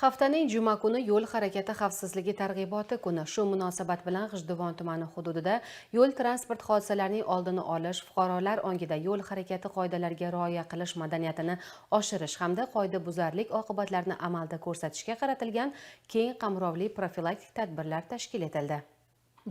Haftaning juma kuni yo'l harakati xavfsizligi targ'iboti kuni. Shu munosabat bilan G'ijduvon tumani hududida yo'l transport hodisalarining oldini olish, fuqarolar ongida yo'l harakati qoidalariga rioya qilish madaniyatini oshirish hamda qoidabuzarlik oqibatlarini amalda ko'rsatishga qaratilgan keng qamrovli profilaktik tadbirlar tashkil etildi.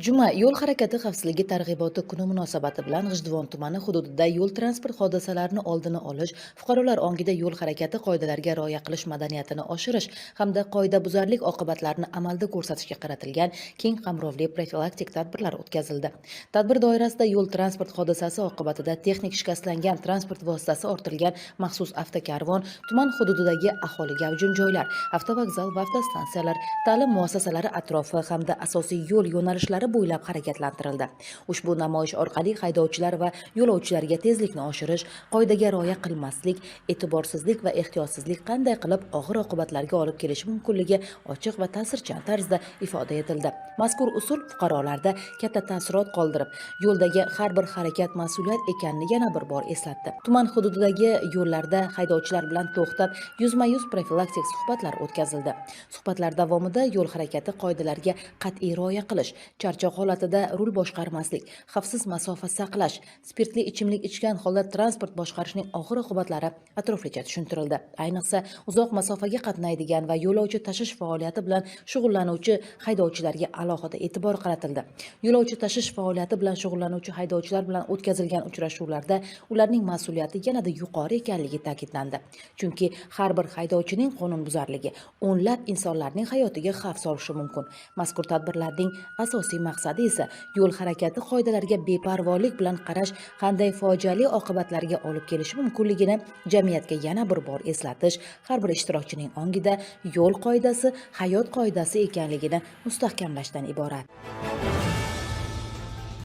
Juma yo'l harakati xavfsizligi targ'iboti kuni munosabati bilan G'ijduvon tumani hududida yo'l transport hodisalarini oldini olish, fuqarolar ongida yo'l harakati qoidalariga rioya qilish madaniyatini oshirish hamda qoidabuzarlik oqibatlarini amalda ko'rsatishga qaratilgan keng qamrovli profilaktik tadbirlar o'tkazildi. Tadbir doirasida yo'l transport hodisasi oqibatida texnik shikastlangan transport vositasi ortilgan maxsus avtokarvon, tuman hududidagi aholi gavjum joylar, avtovokzal va avtostansiyalar, ta'lim muassasalari atrofi hamda asosiy yo'l yo'nalishlari bo'ylab harakatlantirildi. Ushbu namoyish orqali haydovchilar va yo'lovchilarga tezlikni oshirish, qoidaga rioya qilmaslik, e'tiborsizlik va ehtiyotsizlik qanday qilib og'ir oqibatlarga olib kelishi mumkinligi ochiq va ta'sirchan tarzda ifoda etildi. Mazkur usul fuqarolarda katta taassurot qoldirib, yo'ldagi har bir harakat mas'uliyat ekanini yana bir bor eslatdi. Tuman hududidagi yo'llarda haydovchilar bilan to'xtab, yuzma-yuz profilaktik suhbatlar o'tkazildi. Suhbatlar davomida yo'l harakati qoidalariga qat'iy rioya qilish, charchoq holatida rul boshqarmaslik, xavfsiz masofa saqlash, spirtli ichimlik ichgan holda transport boshqarishning og'ir oqibatlari atroflicha tushuntirildi. Ayniqsa, uzoq masofaga qatnaydigan va yo'lovchi tashish faoliyati bilan shug'ullanuvchi haydovchilarga alohida e'tibor qaratildi. Yo'lovchi tashish faoliyati bilan shug'ullanuvchi haydovchilar bilan o'tkazilgan uchrashuvlarda ularning mas'uliyati yanada yuqori ekanligi ta'kidlandi. Chunki har bir haydovchining qonunbuzarligi o'nlab insonlarning hayotiga xavf solishi mumkin. Mazkur tadbirlarning asosiy maqsadi esa yo'l harakati qoidalariga beparvolik bilan qarash qanday fojiali oqibatlarga olib kelishi mumkinligini jamiyatga yana bir bor eslatish, har bir ishtirokchining ongida yo'l qoidasi hayot qoidasi ekanligini mustahkamlashdan iborat.